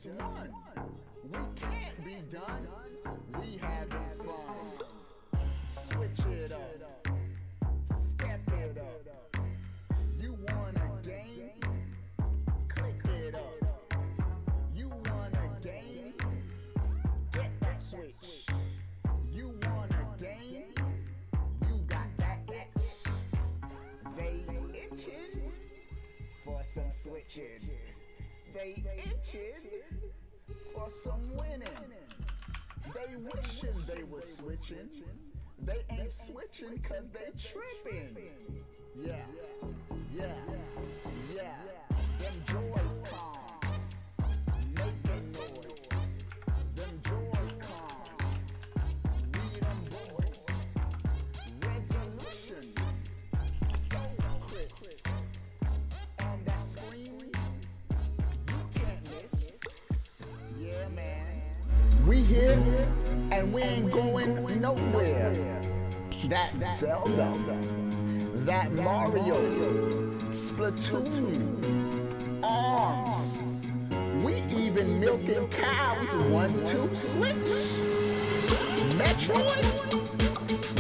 just one. We can't be done. We having fun. Switch it up. Step it up. You want a game? Click it up. You want a game? Get that switch. You want a game? You got that itch. They itching for some switching. They itching for some winning. They wishing they was switching. They ain't switching cause they tripping. Yeah, yeah, yeah. Them Joy-Cons making noise. Them Joy-Cons, read them boys. Resolution, so crisp. On that screen, you can't miss. Yeah, man. We here and we ain't going nowhere. That Zelda, that Mario, Splatoon, ARMS. We even milking cows 1-2 switch. Metroid?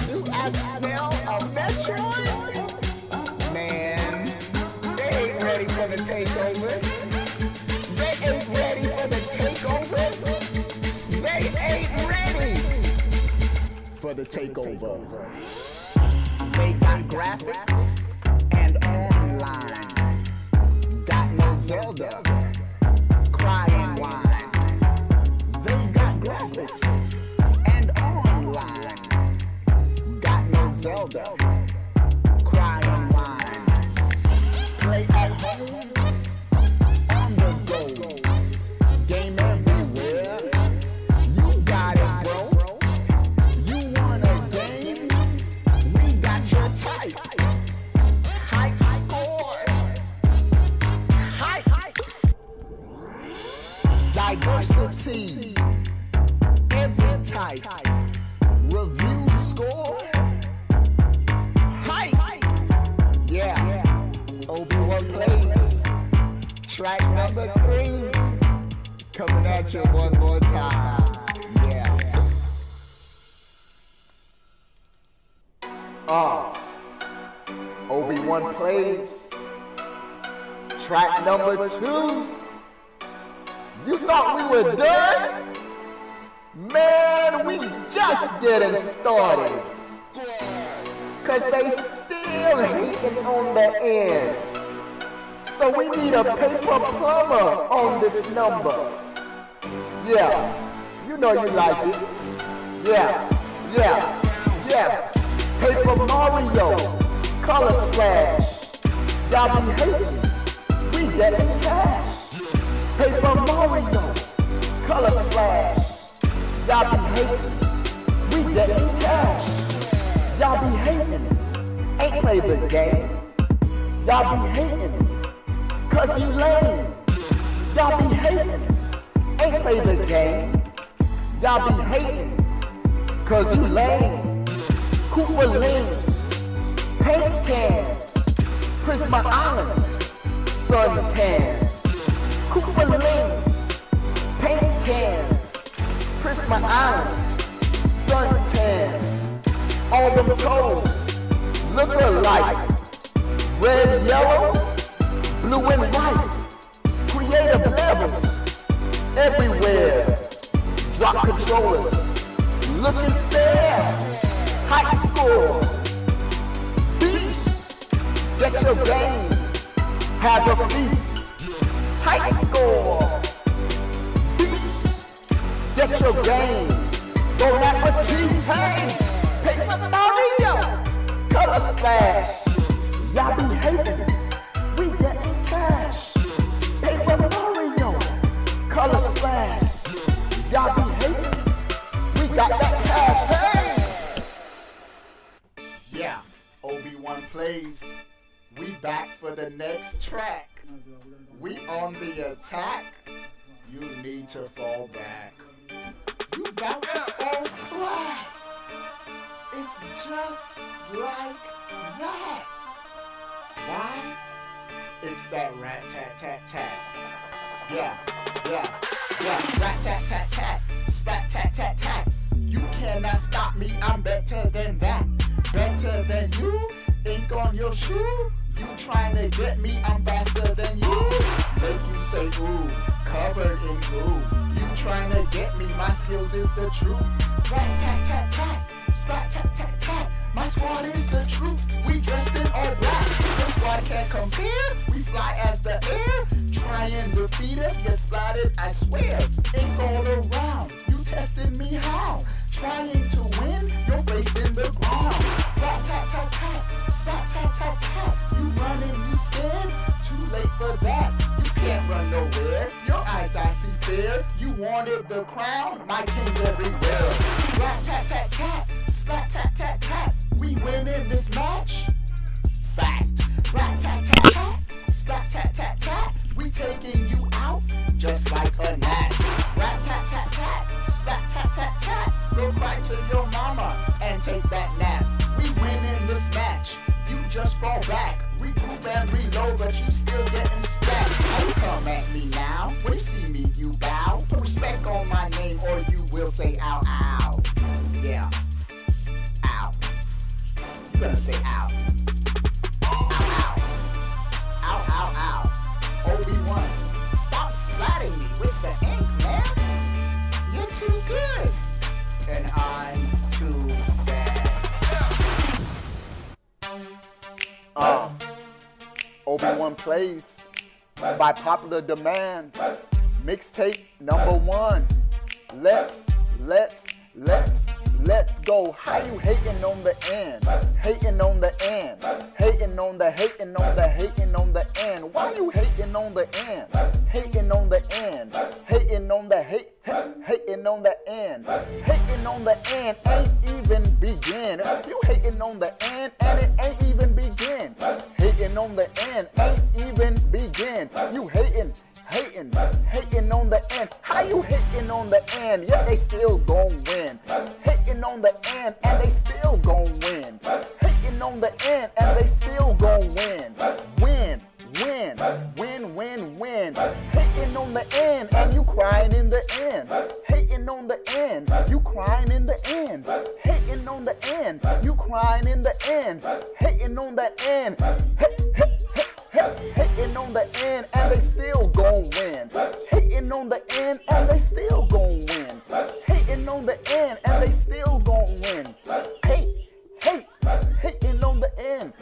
Do I smell a Metroid? Man, they ain't ready for the takeover. They ain't ready for the takeover. They ain't ready for the takeover. They got graphics and online. Got no Zelda, crying wine. They got graphics and online. Got no Zelda, crying wine. Play at home, on the go. Game everywhere. You got it, bro. You want a game? We got your type. Hype score. Hype. Diversity. Every type. Review score. Hype. Yeah. Obi-Wan plays. Track number 3. Coming at you one more time. Yeah. Obi-Wan plays. Track number 2. You thought we were done? Man, we just getting started. Cause they still hating on the end. So we need a paper plumber on this number. Yeah, you know you like it. Yeah, yeah, yeah. Paper Mario, Color Splash. Y'all be hating, we getting cash. Paper Mario, Color Splash. Y'all be hating, we getting cash. Y'all be hating, ain't play the game. Y'all be hating, cause you lame. Y'all be hating, ain't play the game. Y'all be hating, cause you lame. Cooper Links, paint cans, Prisma Island, suntans. Cooper Links, paint cans, Prisma Island, suntans. All them toes look alike. Red, yellow, blue and white. Creative levels everywhere. Drop controllers, look and stare. High score, beast, get your game, have a feast. High score, beast, get your game, don't have a cheat. Hey, Paper Mario, Color Splash. Y'all be hating, we getting cash. Paper Mario, Color Splash. Y'all be hating, we got that cash. Hey! Yeah, Obi-Wan plays. We back for the next track. We on the attack. You need to fall back. You got to fall flat. It's just like that. Why? It's that rat-tat-tat-tat. Yeah. Rat tat tat tat, spat tat tat tat. You cannot stop me, I'm better than that. Better than you, ink on your shoe. You trying to get me, I'm faster than you. Make you say ooh, covered in goo. You trying to get me, my skills is the truth. Rat tat tat tat, spat tat tat tat. My squad is the truth, we dressed in all black. The squad can't compare, we fly as the air. Try and defeat us, get splattered, I swear. Ink all around, you testing me how? Trying to win, your face in the ground. Rat tat tat tat, spat tat tat tat. You running, you scared? Too late for that. You can't run nowhere. Your eyes I see fear. You wanted the crown, my king's everywhere. Rat tat tat tat, spat tat tat tat. We winning this match? Fact. Rat tat tat tat, spat tat tat tat. We taking you out just like a gnat. Rat tat tat tat, spat tat tat tat. Go cry to your mama and take that nap. We winning this match. You just fall back. Regroup and reload, but you still getting stacked. How you come at me now? When you see me, you bow. Put respect on my name, or you will say ow ow. Yeah. Ow. You gonna say ow. Ow ow. Ow ow ow. Obi-Wan, stop splatting me with the ink, man. You're too good. And I'm too bad. Obi-Wan Plays by popular demand. Mixtape #1. Let's go. How you hating on the end? Hating on the end. Hating on the end. Why you hating on the end? Hating on the end. Hating on the hating on the end. Hating on the end ain't even begin. You hating on the end and it ain't even begin. Hating on the end ain't even begin. You hating on the end. How you hating on the end? Yeah, they still gon' win. Hating on the end and they still gon' win. Hating on the end and they still gon' win. Win. Hating on the end and you crying in the end. Hating on the end, you crying in the end. Hating on the end, you crying in the end. Hating on the end, hating on the end and they still gon' win. Hating on the end and they still gon' win. Hating on the end and they still gon' win. Hating on the end,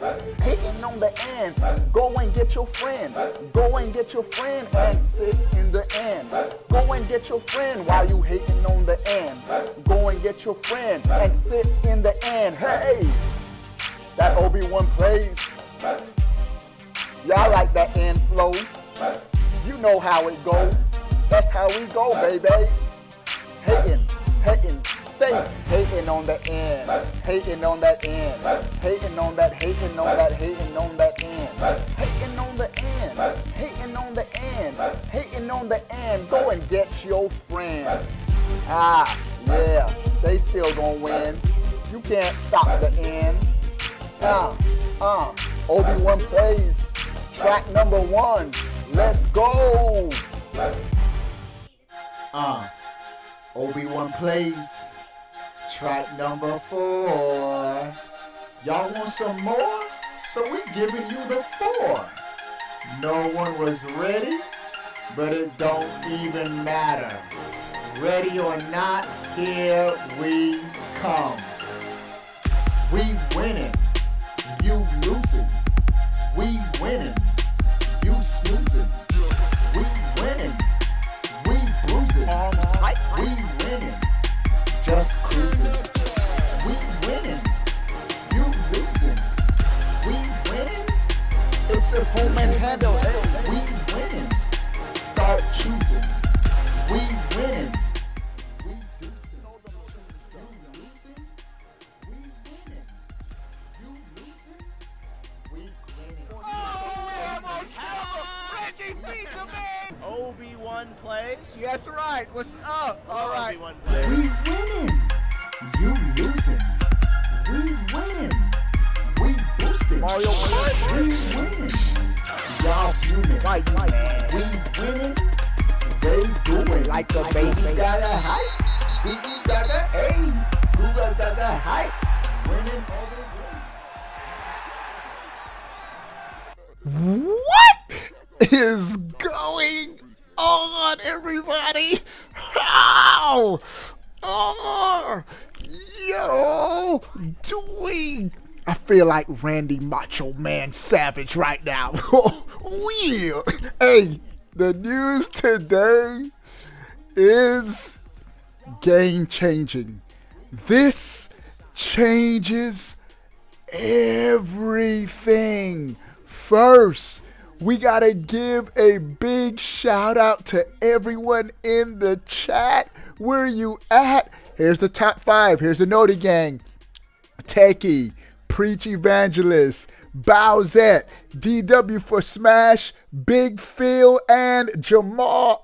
hating on the end. Go and get your friend, go and get your friend and sit in the end. Go and get your friend while you hating on the end. Go and get your friend and sit in the end. Hey, that Obi-Wan Plays. Y'all like that end flow? You know how it go. That's how we go, baby. Hating. Hating on the end, hating on that end, hating on that end, hating on the end, hating on the end. Go and get your friend. Yeah, they still gonna win. You can't stop the end. Obi-Wan Plays, track #1. Let's go. Obi-Wan Plays. Track #4. Y'all want some more? So we giving you the 4. No one was ready, but it don't even matter. Ready or not, here we come. We winning, you losing. We winning, you snoozing. We winning, we bruising. We winning, just cruising. We winning, you losing. We winning, it's a home and handle. We winning, start choosing. We winning, we deucing. You losing, we winning. You losing, we winning. Oh, almost Reggie Visa, man! Obi-Wan Plays. Yes, right. What's up? All right. Obi-Wan Plays. We winning, you losing. We winning, we boosting. Mario Kart. We winning, y'all fuming. Why you mad? We winning, they doing like a baby got a hype. Google got a A. Google got a hype. Winning over the What is going on, everybody? How are you doing? I feel like Randy Macho Man Savage right now. Weird. Hey, the news today is game changing. This changes everything. First, we gotta give a big shout out to everyone in the chat. Where you at? Here's the top 5. Here's the Naughty Gang. Techie, Preach Evangelist, Bowsette, DW for Smash, Big Phil, and Jamar.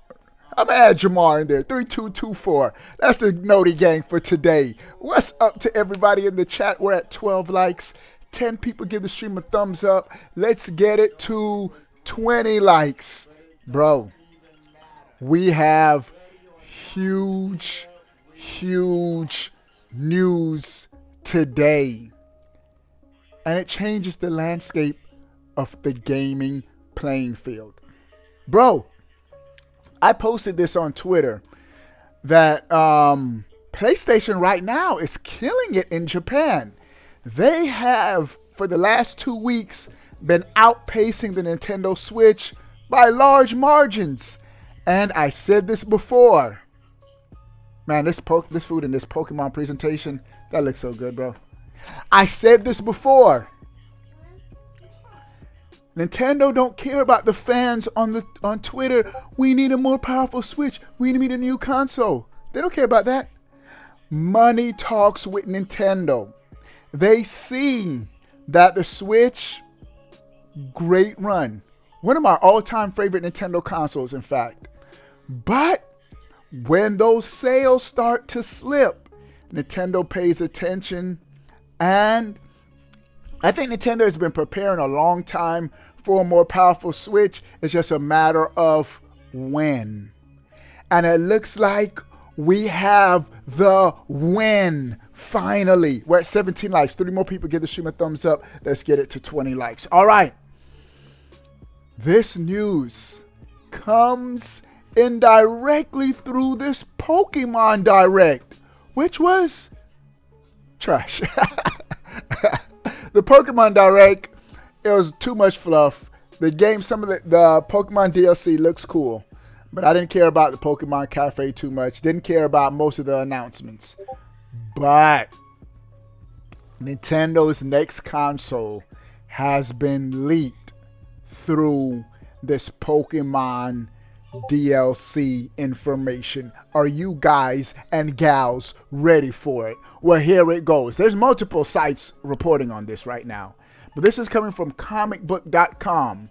I'm gonna add Jamar in there. 3224. That's the Naughty Gang for today. What's up to everybody in the chat? We're at 12 likes. 10 people give the stream a thumbs up. Let's get it to 20 likes. Bro, we have huge news today. And it changes the landscape of the gaming playing field. Bro, I posted this on Twitter that PlayStation right now is killing it in Japan. They have, for the last 2 weeks, been outpacing the Nintendo Switch by large margins. And I said this before. Man, this food in this Pokemon presentation, that looks so good, bro. I said this before. Nintendo don't care about the fans on Twitter. We need a more powerful Switch. We need a new console. They don't care about that. Money talks with Nintendo. They see that the Switch, great run. One of my all-time favorite Nintendo consoles, in fact. But when those sales start to slip, Nintendo pays attention. And I think Nintendo has been preparing a long time for a more powerful Switch. It's just a matter of when. And it looks like we have the win. Finally, we're at 17 likes. 3 more people give the stream a thumbs up. Let's get it to 20 likes. All right. This news comes indirectly through this Pokemon Direct, which was trash. The Pokemon Direct, it was too much fluff. The game, some of the Pokemon DLC looks cool, but I didn't care about the Pokemon Cafe too much. Didn't care about most of the announcements. But Nintendo's next console has been leaked through this Pokemon DLC information. Are you guys and gals ready for it? Well, here it goes. There's multiple sites reporting on this right now, but this is coming from comicbook.com.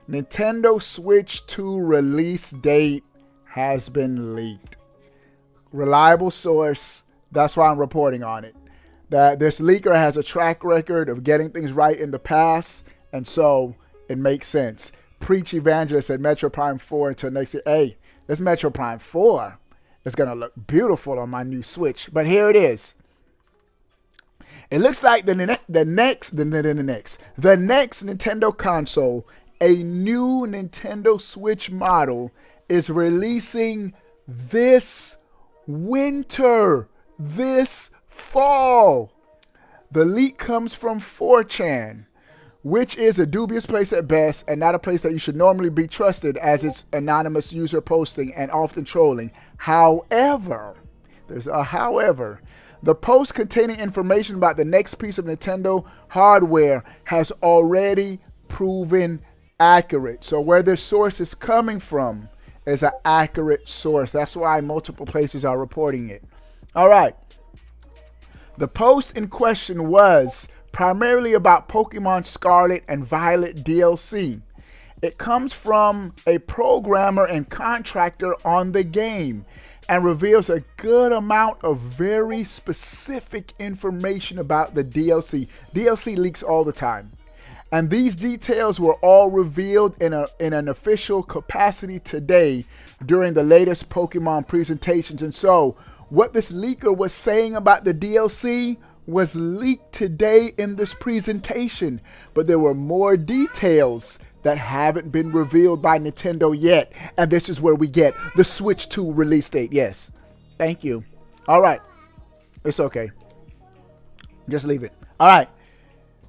Nintendo Switch 2 release date has been leaked. Reliable source. That's why I'm reporting on it. That this leaker has a track record of getting things right in the past, and so it makes sense. Preach Evangelist said Metro Prime 4 until next year. Hey, this Metro Prime 4 is going to look beautiful on my new Switch. But here it is. It looks like the next Nintendo console, a new Nintendo Switch model, is releasing this winter, this fall. The leak comes from 4chan, which is a dubious place at best and not a place that you should normally be trusted, as it's anonymous user posting and often trolling. However, there's a however. The post containing information about the next piece of Nintendo hardware has already proven accurate. So where this source is coming from is an accurate source. That's why multiple places are reporting it. All right. The post in question was primarily about Pokemon Scarlet and Violet DLC. It comes from a programmer and contractor on the game and reveals a good amount of very specific information about the DLC. DLC leaks all the time. And these details were all revealed in an official capacity today during the latest Pokemon presentations. And so what this leaker was saying about the DLC was leaked today in this presentation. But there were more details that haven't been revealed by Nintendo yet. And this is where we get the Switch 2 release date. Yes. Thank you. All right. It's okay. Just leave it. All right.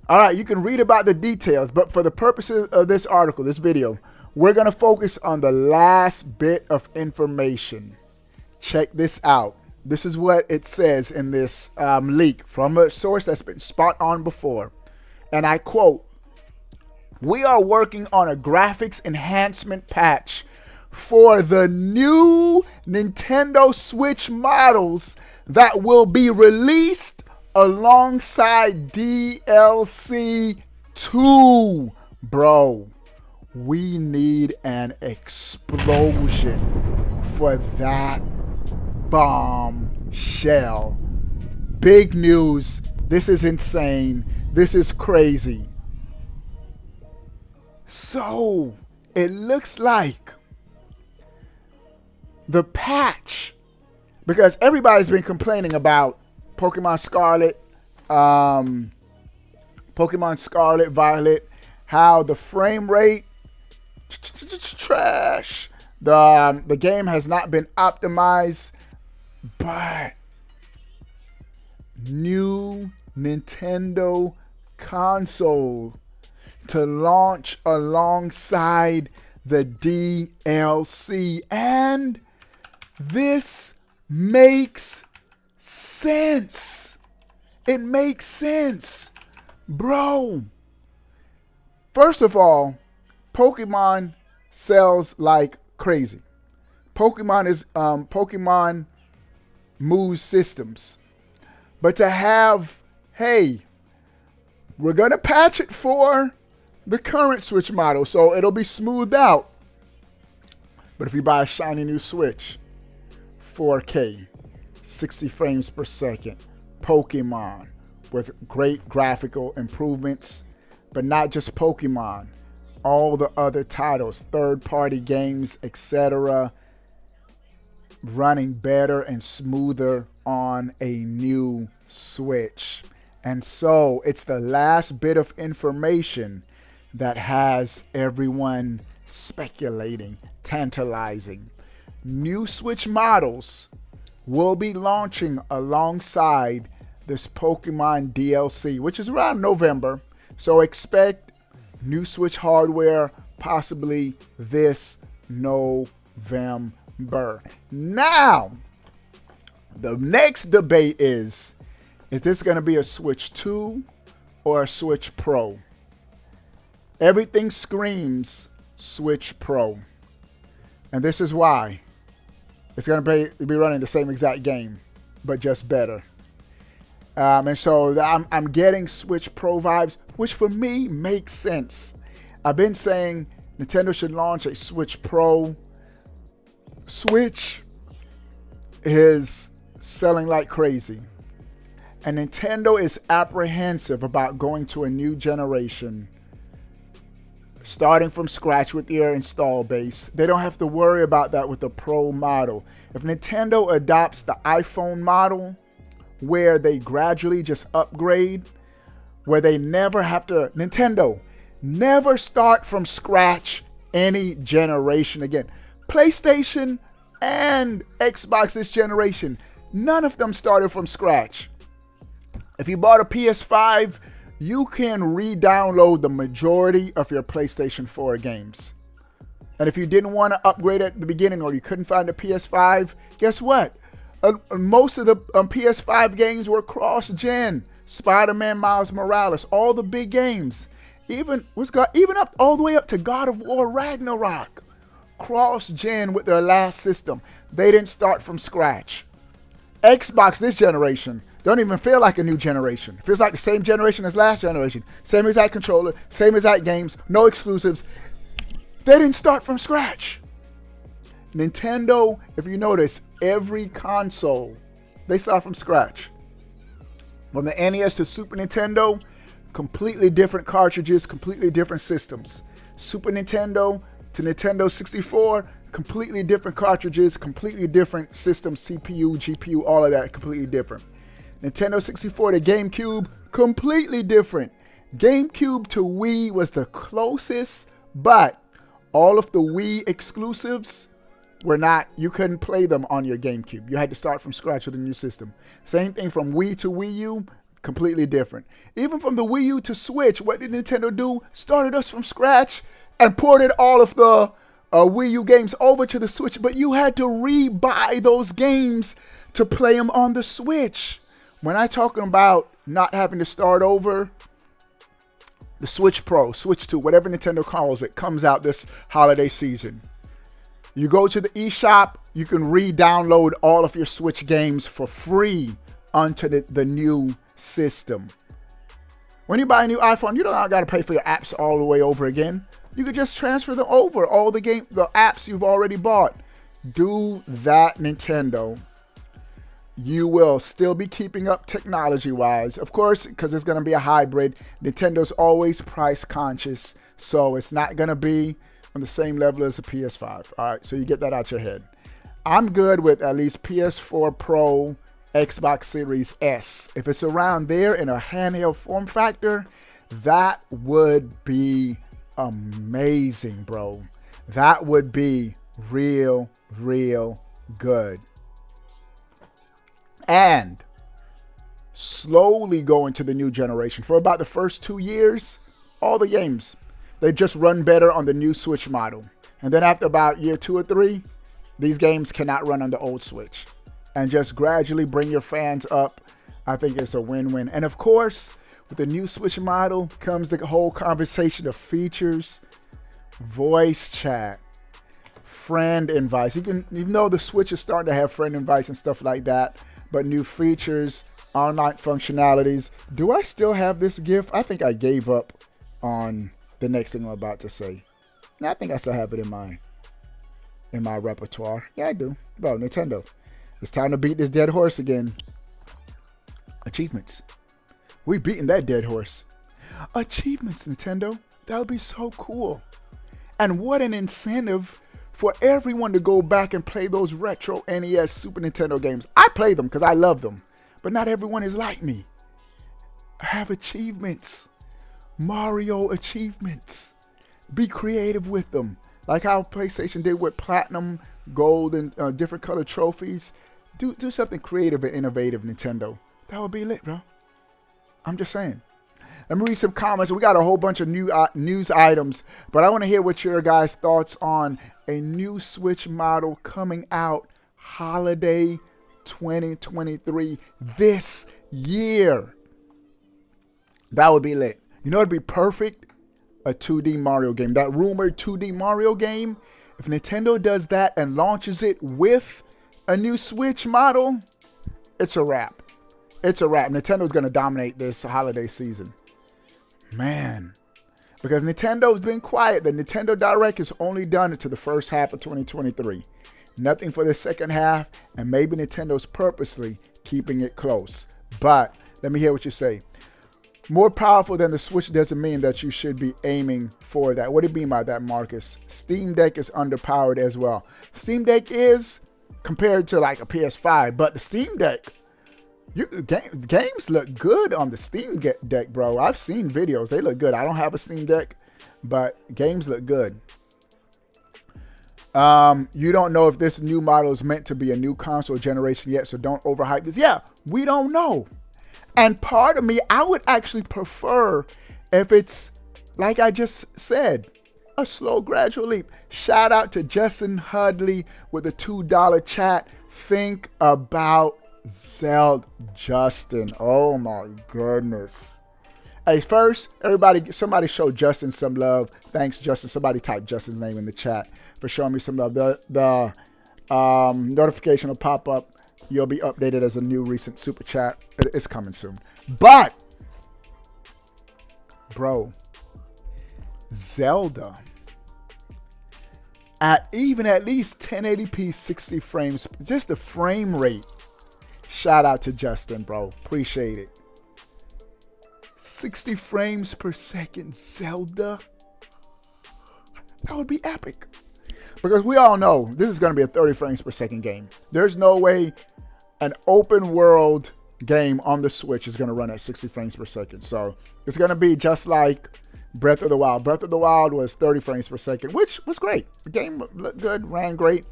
All right, you can read about the details, but for the purposes of this article, this video, we're going to focus on the last bit of information. Check this out. This is what it says in this leak from a source that's been spot on before. And I quote, "We are working on a graphics enhancement patch for the new Nintendo Switch models that will be released alongside DLC 2. Bro, we need an explosion for that bombshell. Big news. This is insane. This is crazy. So, it looks like the patch, because everybody's been complaining about Pokemon Scarlet, Pokemon Scarlet Violet, how the frame rate trash. The game has not been optimized, but new Nintendo console to launch alongside the DLC, and this makes sense. It makes sense, bro. First of all, Pokemon sells like crazy. Pokemon moves systems, but to have, hey, we're gonna patch it for the current Switch model, so it'll be smoothed out. But if you buy a shiny new Switch, 4K, 60 frames per second, Pokemon with great graphical improvements, but not just Pokemon, all the other titles, third-party games, etc., running better and smoother on a new Switch. And so it's the last bit of information that has everyone speculating, tantalizing. New Switch models will be launching alongside this Pokemon DLC, which is around November. So expect new Switch hardware possibly this November. Now, the next debate is this going to be a Switch 2 or a Switch Pro? Everything screams Switch Pro. And this is why. It's going to be running the same exact game, but just better. And so I'm getting Switch Pro vibes, which for me makes sense. I've been saying Nintendo should launch a Switch Pro. Switch is selling like crazy. And Nintendo is apprehensive about going to a new generation, starting from scratch with their install base. They don't have to worry about that with the Pro model. If Nintendo adopts the iPhone model, where they gradually just upgrade, where they never have to, Nintendo, never start from scratch any generation again. PlayStation and Xbox this generation, none of them started from scratch. If you bought a PS5, you can re-download the majority of your PlayStation 4 games. And if you didn't want to upgrade at the beginning, or you couldn't find a PS5, guess what? Most of the PS5 games were cross-gen. Spider-Man, Miles Morales, all the big games. Even up all the way up to God of War Ragnarok. Cross-gen with their last system. They didn't start from scratch. Xbox this generation don't even feel like a new generation. It feels like the same generation as last generation. Same exact controller, same exact games, no exclusives. They didn't start from scratch. Nintendo, if you notice, every console, they start from scratch. From the NES to Super Nintendo, completely different cartridges, completely different systems. Super Nintendo to Nintendo 64, completely different cartridges, completely different systems, CPU, GPU, all of that completely different. Nintendo 64 to GameCube, completely different. GameCube to Wii was the closest, but all of the Wii exclusives were not, you couldn't play them on your GameCube. You had to start from scratch with a new system. Same thing from Wii to Wii U, completely different. Even from the Wii U to Switch, what did Nintendo do? Started us from scratch and ported all of the Wii U games over to the Switch, but you had to re-buy those games to play them on the Switch. When I'm talking about not having to start over, the Switch Pro, Switch 2, whatever Nintendo calls it, comes out this holiday season. You go to the eShop, you can re-download all of your Switch games for free onto the new system. When you buy a new iPhone, you don't got to pay for your apps all the way over again. You could just transfer them over, all the apps you've already bought. Do that, Nintendo. You will still be keeping up technology-wise. Of course, because it's going to be a hybrid. Nintendo's always price conscious, so it's not going to be on the same level as a PS5. All right, so you get that out your head. I'm good with at least PS4 Pro, Xbox Series S. If it's around there in a handheld form factor, that would be amazing, bro. That would be real good. And slowly go into the new generation. For about the first 2 years, all the games, they just run better on the new Switch model. And then after about year 2 or 3, these games cannot run on the old Switch. And just gradually bring your fans up. I think it's a win-win. And of course, with the new Switch model comes the whole conversation of features, voice chat, friend invites. You can, even though the Switch is starting to have friend invites and stuff like that, but new features, online functionalities. Do I still have this GIF? I think I gave up on the next thing I'm about to say. I think I still have it in my repertoire. Yeah, I do. Bro, Nintendo, it's time to beat this dead horse again. Achievements. We beating that dead horse. Achievements, Nintendo. That would be so cool. And what an incentive for everyone to go back and play those retro NES Super Nintendo games. I play them because I love them, but not everyone is like me. Have achievements. Mario achievements. Be creative with them. Like how PlayStation did with Platinum, Gold, and different color trophies. Do something creative and innovative, Nintendo. That would be lit, bro. I'm just saying. Let me read some comments. We got a whole bunch of new news items, but I want to hear what your guys' thoughts on a new Switch model coming out holiday 2023 this year. That would be lit. You know, it'd be perfect. A 2D Mario game. That rumored 2D Mario game. If Nintendo does that and launches it with a new Switch model, it's a wrap. It's a wrap. Nintendo's going to dominate this holiday season. Man, because Nintendo's been quiet. The Nintendo Direct has only done it to the first half of 2023. Nothing for the second half, and maybe Nintendo's purposely keeping it close. But let me hear what you say. More powerful than the Switch doesn't mean that you should be aiming for that. What do you mean by that, Marcus? Steam Deck is underpowered as well. Steam Deck is compared to like a PS5, but the Steam Deck, games look good on the Steam Deck, bro. I've seen videos. They look good. I don't have a Steam Deck, but games look good. You don't know if this new model is meant to be a new console generation yet, so don't overhype this. Yeah, we don't know. And part of me, I would actually prefer if it's, like I just said, a slow, gradual leap. Shout out to Justin Hudley with a $2 chat. Think about Zelda, Justin. Oh my goodness. Hey, first, somebody show Justin some love. Thanks, Justin. Somebody type Justin's name in the chat for showing me some love. The notification will pop up. You'll be updated as a new recent super chat. It's coming soon. But, bro, Zelda at least 1080p 60 frames, just the frame rate. Shout out to Justin, bro. Appreciate it. 60 frames per second Zelda. That would be epic. Because we all know this is going to be a 30 frames per second game. There's no way an open world game on the Switch is going to run at 60 frames per second. So it's going to be just like Breath of the Wild. Breath of the Wild was 30 frames per second, which was great. The game looked good, ran great.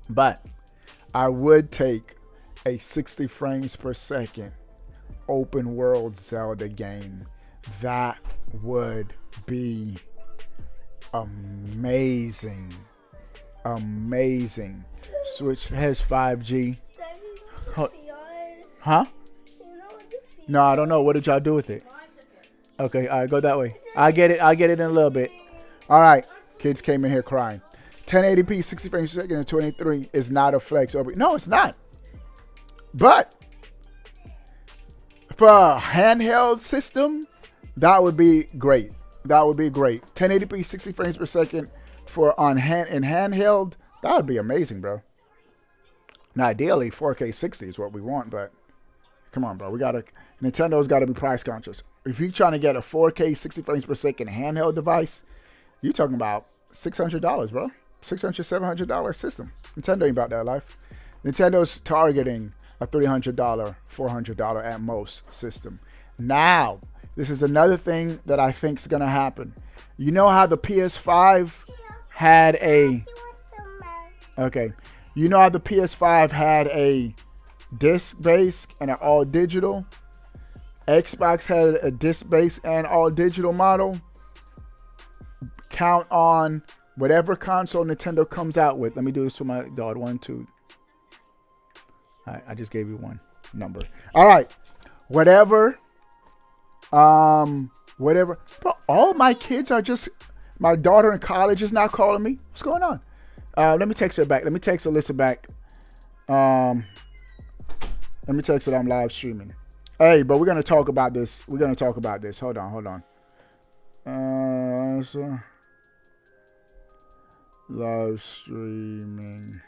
But I would take a 60 frames per second open world Zelda game. That would be amazing. Amazing. Switch has 5G. Huh? No, I don't know. What did y'all do with it? Okay, all right, go that way. I get it in a little bit. All right, kids came in here crying. 1080p, 60 frames per second, and 23 is not a flex. No, it's not. But for a handheld system, that would be great. That would be great. 1080p, 60 frames per second for handheld. That would be amazing, bro. Now, ideally, 4K 60 is what we want, but come on, bro. Nintendo's got to be price conscious. If you're trying to get a 4K 60 frames per second handheld device, you're talking about $600, bro. $600, $700 system. Nintendo ain't about that life. Nintendo's targeting a $300, $400 at most system. Now, this is another thing that I think is going to happen. You know how the PS5 had a... Okay. You know how the PS5 had a disc base and an all digital? Xbox had a disc base and all digital model. Count on whatever console Nintendo comes out with. Let me do this for my daughter. 1, 2. All right, I just gave you one number. All right. Whatever. Whatever. Bro, all my kids are just... My daughter in college is now calling me. What's going on? Let me text her back. Let me text Alyssa back. Let me text her that I'm live streaming. Hey, but we're going to talk about this. We're going to talk about this. Hold on. So live streaming.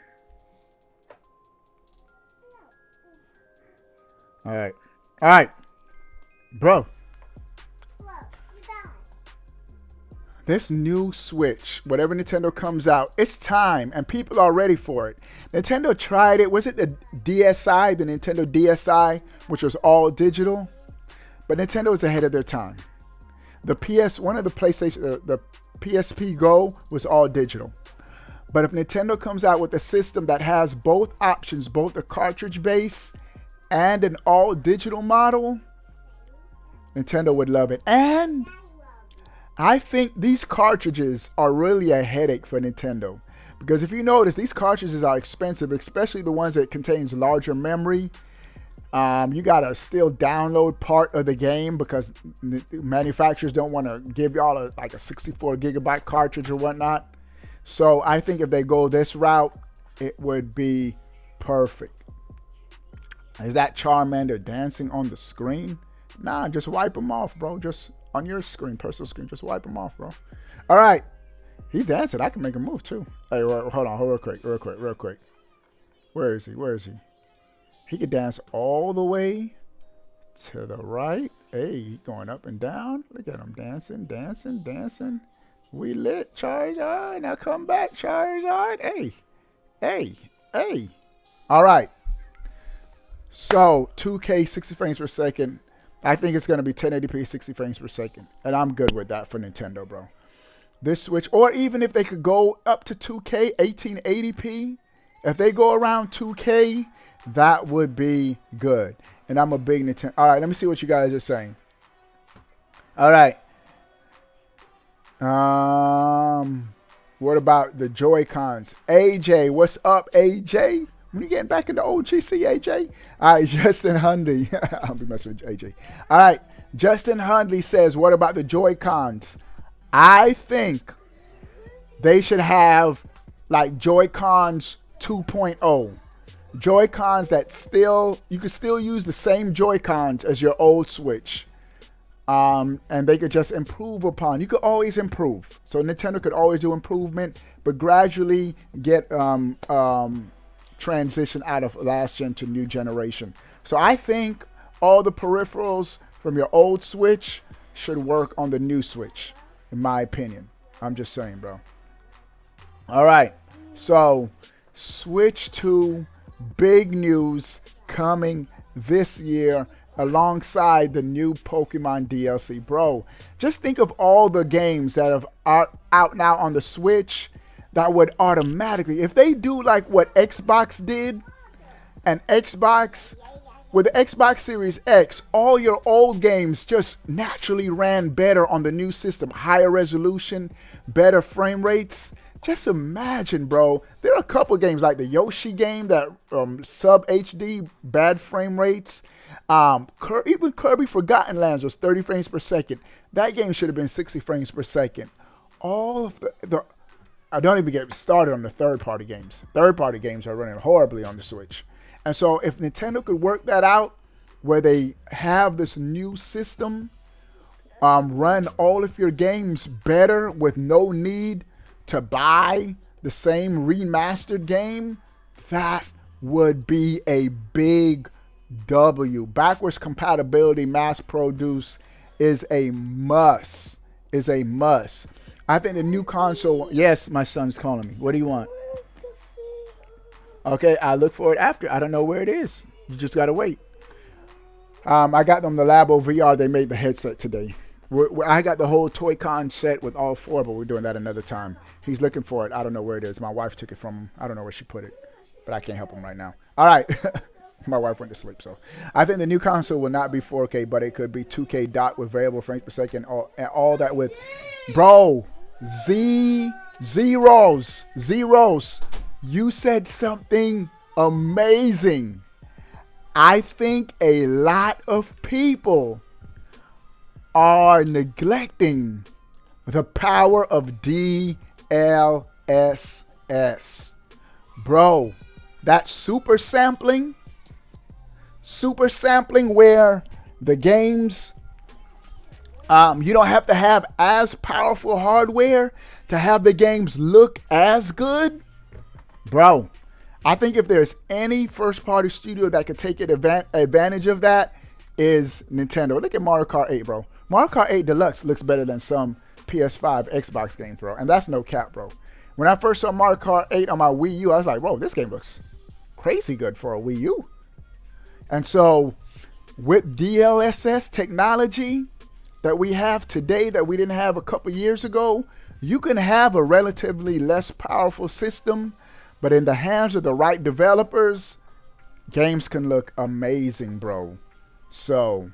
All right. Bro. This new Switch, whatever Nintendo comes out, it's time, and people are ready for it. Nintendo tried it. Was it the DSi, the Nintendo DSi, which was all digital? But Nintendo was ahead of their time. The PSP Go was all digital. But if Nintendo comes out with a system that has both options, both a cartridge base and an all digital model, Nintendo would love it. And I think these cartridges are really a headache for Nintendo, because if you notice, these cartridges are expensive, especially the ones that contains larger memory. You gotta still download part of the game because manufacturers don't want to give y'all like a 64 gigabyte cartridge or whatnot. So I think if they go this route, it would be perfect. Is that Charmander dancing on the screen? Nah, just wipe them off, bro. Just on your screen, personal screen, just wipe them off, bro. All right, he's dancing. I can make a move too. Hey, hold on, real quick. Where is he? He could dance all the way to the right. Hey, he going up and down. Look at him dancing. We lit, Charizard. Now come back, Charizard. Hey. All right. So 2K 60 frames per second. I think it's going to be 1080p 60 frames per second. And I'm good with that for Nintendo, bro. This Switch, or even if they could go up to 2K 1880p, if they go around 2K, that would be good. And I'm a big Nintendo. All right, let me see what you guys are saying. All right. What about the Joy-Cons? AJ, what's up, AJ? When you getting back into OGC, AJ? All right, Justin Hundley. I'll be messing with AJ. All right, Justin Hundley says, what about the Joy-Cons? I think they should have like Joy-Cons 2.0. Joy-Cons that you could still use the same Joy-Cons as your old Switch. And they could just improve upon. You could always improve. So Nintendo could always do improvement, but gradually get transition out of last gen to new generation. So I think all the peripherals from your old Switch should work on the new Switch, in my opinion. I'm just saying, bro. All right, so Switch 2, big news coming this year alongside the new Pokemon DLC. Bro, just think of all the games that are out now on the Switch that would automatically, if they do like what Xbox did, and Xbox, with the Xbox Series X, all your old games just naturally ran better on the new system. Higher resolution, better frame rates. Just imagine, bro. There are a couple games like the Yoshi game that sub HD, bad frame rates. Even Kirby Forgotten Lands was 30 frames per second. That game should have been 60 frames per second. All of the I don't even get started on the third-party games. Third-party games are running horribly on the Switch. And so if Nintendo could work that out, where they have this new system, run all of your games better with no need to buy the same remastered game, that would be a big W. Backwards compatibility, mass produce is a must. Is a must. I think the new console. Yes, my son's calling me. What do you want? Okay, I look for it after. I don't know where it is. You just gotta wait. I got them the Labo VR. They made the headset today. I got the whole Toy-Con set with all four, but we're doing that another time. He's looking for it. I don't know where it is. My wife took it from him. I don't know where she put it, but I can't help him right now. All right. My wife went to sleep, so I think the new console will not be 4K, but it could be 2K dot with variable frames per second, and all that with, bro, zeros. You said something amazing. I think a lot of people are neglecting the power of DLSS. Bro, that super sampling where the games, you don't have to have as powerful hardware to have the games look as good. Bro, I think if there's any first-party studio that could take advantage of that, is Nintendo. Look at Mario Kart 8, bro. Mario Kart 8 Deluxe looks better than some PS5, Xbox games, bro. And that's no cap, bro. When I first saw Mario Kart 8 on my Wii U, I was like, whoa, this game looks crazy good for a Wii U. And so with DLSS technology that we have today that we didn't have a couple years ago, you can have a relatively less powerful system, but in the hands of the right developers, games can look amazing, bro. So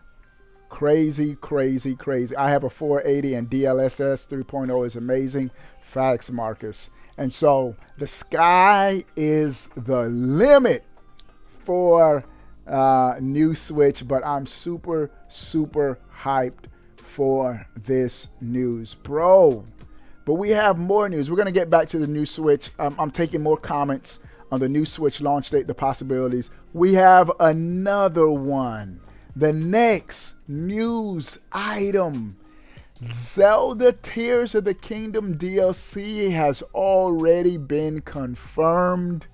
crazy. I have a 480 and DLSS 3.0 is amazing. Facts, Marcus. And so the sky is the limit for new Switch, but I'm super hyped for this news, bro. But we have more news. We're going to get back to the new Switch. I'm taking more comments on the new Switch launch date, the possibilities. We have another one. The next news item. Zelda Tears of the Kingdom DLC has already been confirmed.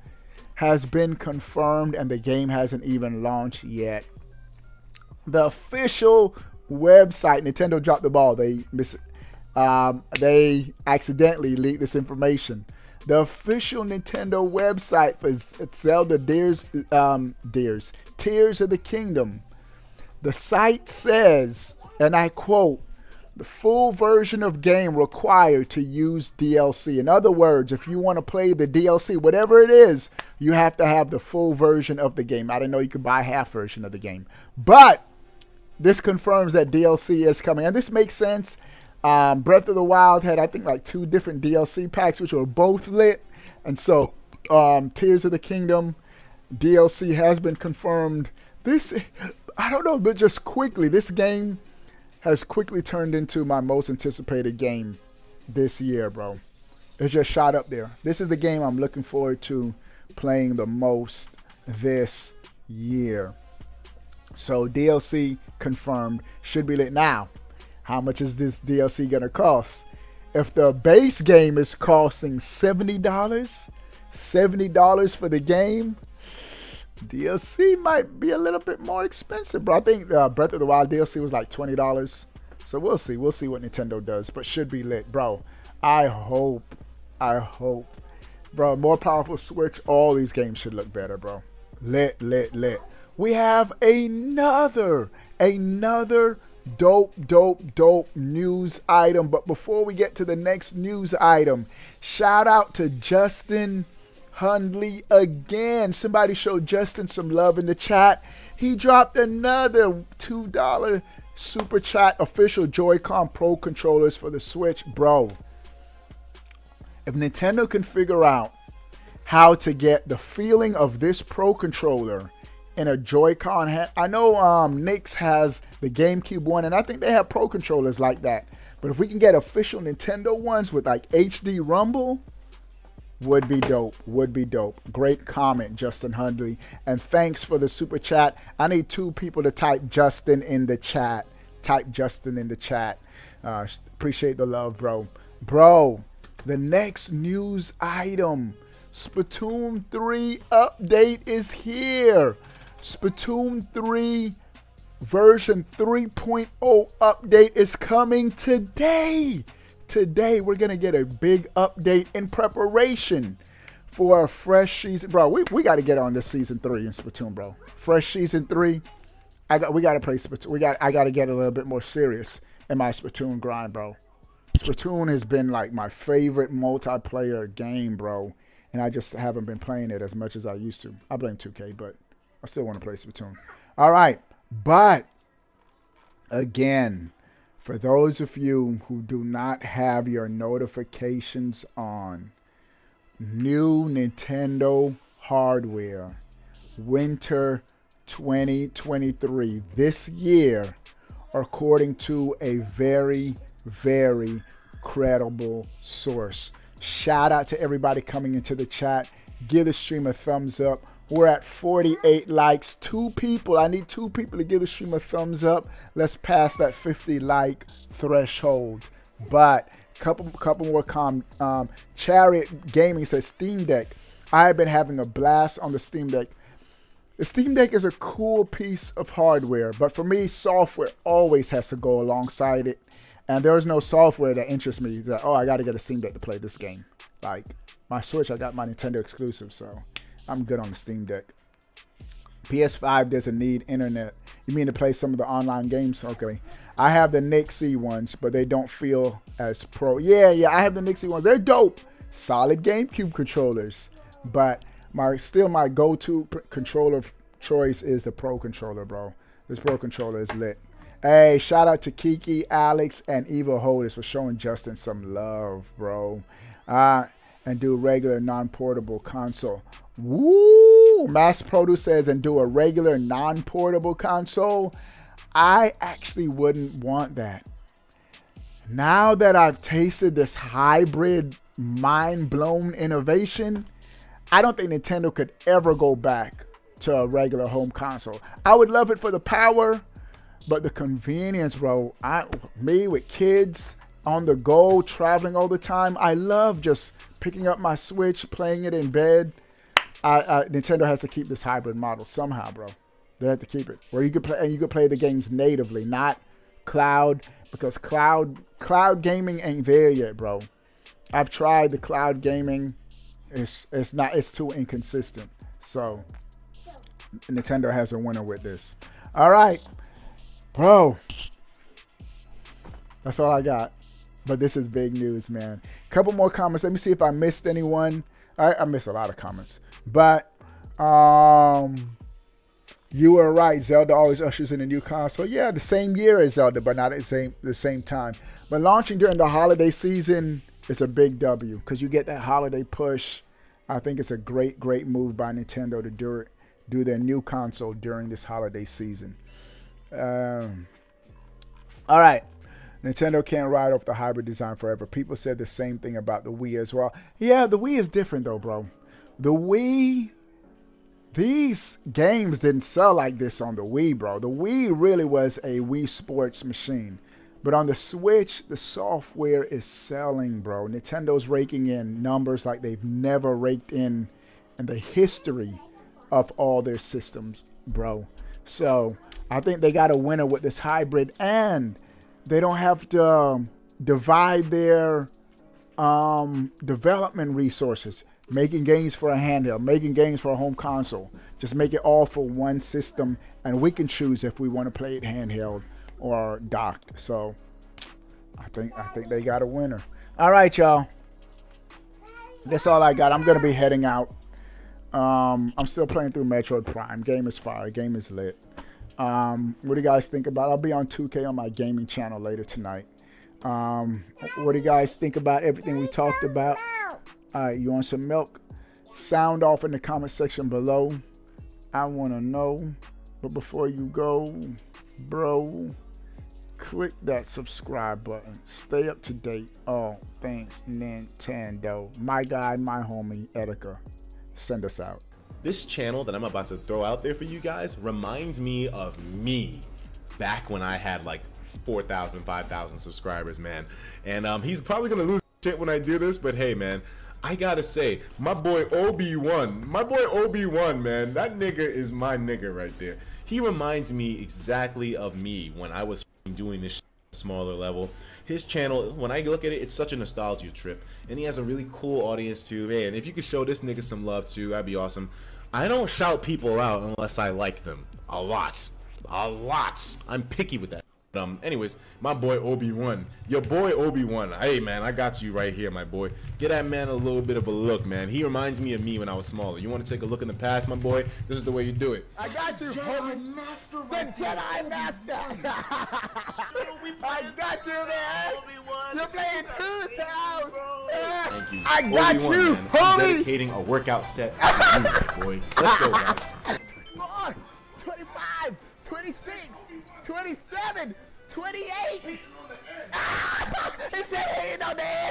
And the game hasn't even launched yet. The official website, Nintendo dropped the ball. They accidentally leaked this information. The official Nintendo website for Zelda Tears of the Kingdom. The site says, and I quote, the full version of game required to use DLC. In other words, if you want to play the DLC, whatever it is, you have to have the full version of the game. I didn't know you could buy half version of the game. But this confirms that DLC is coming. And this makes sense. Breath of the Wild had, I think, like 2 different DLC packs, which were both lit. And so Tears of the Kingdom DLC has been confirmed. This, I don't know, but just quickly, this game has quickly turned into my most anticipated game this year, bro. It's just shot up there. This is the game I'm looking forward to playing the most this year. So DLC confirmed, should be lit. Now, how much is this DLC gonna cost? If the base game is costing $70 for the game, DLC might be a little bit more expensive, bro. I think Breath of the Wild DLC was like $20. So we'll see. We'll see what Nintendo does, but should be lit, bro. I hope, bro, more powerful Switch. All these games should look better, bro. Lit. We have another dope news item. But before we get to the next news item, shout out to Justin Hundley again. Somebody show Justin some love in the chat. He dropped another $2 super chat. Official Joy-Con Pro controllers for the Switch. Bro, if Nintendo can figure out how to get the feeling of this Pro controller in a Joy-Con hand. I know Nyx has the GameCube one, and I think they have Pro controllers like that. But if we can get official Nintendo ones with like HD Rumble, would be dope. Great comment, Justin Hundley. And thanks for the super chat. I need 2 people to type Justin in the chat. Appreciate the love, bro. Bro, the next news item. Splatoon 3 update is here. Splatoon 3 version 3.0 update is coming today. Today, we're going to get a big update in preparation for a fresh season. Bro, we got to get on this season 3 in Splatoon, bro. Fresh season 3. We got to play Splatoon. I got to get a little bit more serious in my Splatoon grind, bro. Splatoon has been like my favorite multiplayer game, bro. And I just haven't been playing it as much as I used to. I blame 2K, but I still want to play Splatoon. All right. But, again, for those of you who do not have your notifications on, new Nintendo hardware, winter 2023, this year, according to a very, very credible source. Shout out to everybody coming into the chat. Give the stream a thumbs up. We're at 48 likes. 2 people. I need 2 people to give the stream a thumbs up. Let's pass that 50 like threshold. But couple more Chariot Gaming says Steam Deck. I've been having a blast on the Steam Deck. The Steam Deck is a cool piece of hardware, but for me, software always has to go alongside it. And there is no software that interests me that, oh, I got to get a Steam Deck to play this game. Like my Switch, I got my Nintendo exclusive, so I'm good on the Steam Deck. PS5 doesn't need internet. You mean to play some of the online games? Okay. I have the Nixie ones, but they don't feel as pro. Yeah, I have the Nixie ones. They're dope. Solid GameCube controllers. But my go-to controller choice is the Pro controller, bro. This Pro controller is lit. Hey, shout out to Kiki, Alex, and Eva Holders for showing Justin some love, bro. And do regular non-portable console. Woo! Mass Produce says, and do a regular non-portable console. I actually wouldn't want that. Now that I've tasted this hybrid mind-blown innovation, I don't think Nintendo could ever go back to a regular home console. I would love it for the power, but the convenience, bro. Me with kids on the go, traveling all the time. I love just picking up my Switch, playing it in bed. Nintendo has to keep this hybrid model somehow, bro. They have to keep it where you could play, and you could play the games natively, not cloud, because cloud gaming ain't there yet, bro. I've tried the cloud gaming. It's too inconsistent. So Nintendo has a winner with this. All right, bro. That's all I got. But this is big news, man. Couple more comments. Let me see if I missed anyone. I missed a lot of comments. But you were right. Zelda always ushers in a new console. Yeah, the same year as Zelda, but not at the same time. But launching during the holiday season is a big W because you get that holiday push. I think it's a great move by Nintendo to do their new console during this holiday season. All right. Nintendo can't ride off the hybrid design forever. People said the same thing about the Wii as well. Yeah, the Wii is different though, bro. The Wii, these games didn't sell like this on the Wii, bro. The Wii really was a Wii Sports machine. But on the Switch, the software is selling, bro. Nintendo's raking in numbers like they've never raked in the history of all their systems, bro. So I think they got a winner with this hybrid, and they don't have to divide their development resources, making games for a handheld, making games for a home console. Just make it all for one system, and we can choose if we want to play it handheld or docked. So I think they got a winner. All right, y'all. That's all I got. I'm gonna be heading out. I'm still playing through Metroid Prime. Game is fire. Game is lit. What do you guys think about it? I'll be on 2K on my gaming channel later tonight. What do you guys think about everything we talked about? All right, you want some milk? Sound off in the comment section below. I want to know. But before you go, bro, click that subscribe button. Stay up to date. Oh, thanks, Nintendo. My guy, my homie, Etika. Send us out. This channel that I'm about to throw out there for you guys reminds me of me back when I had like 4,000, 5,000 subscribers, man. And he's probably gonna lose shit when I do this, but hey, man, I gotta say, my boy Obi-Wan, man, that nigga is my nigga right there. He reminds me exactly of me when I was doing this shit at a smaller level. His channel, when I look at it, it's such a nostalgia trip, and he has a really cool audience too, man. If you could show this nigga some love too, that'd be awesome. I don't shout people out unless I like them. A lot. I'm picky with that. Anyways, my boy Obi-Wan, your boy Obi-Wan. Hey man, I got you right here, my boy. Get that man a little bit of a look, man. He reminds me of me when I was smaller. You want to take a look in the past, my boy? This is the way you do it. I got you, homie. The Jedi Master. I got you, man. You're playing two town. Thank you. I got Obi-Wan, you, man. I'm homie. dedicating a workout set to you, my boy. Let's go, guys. 24, 25, 26, 27, 28. He said he ain't on the edge.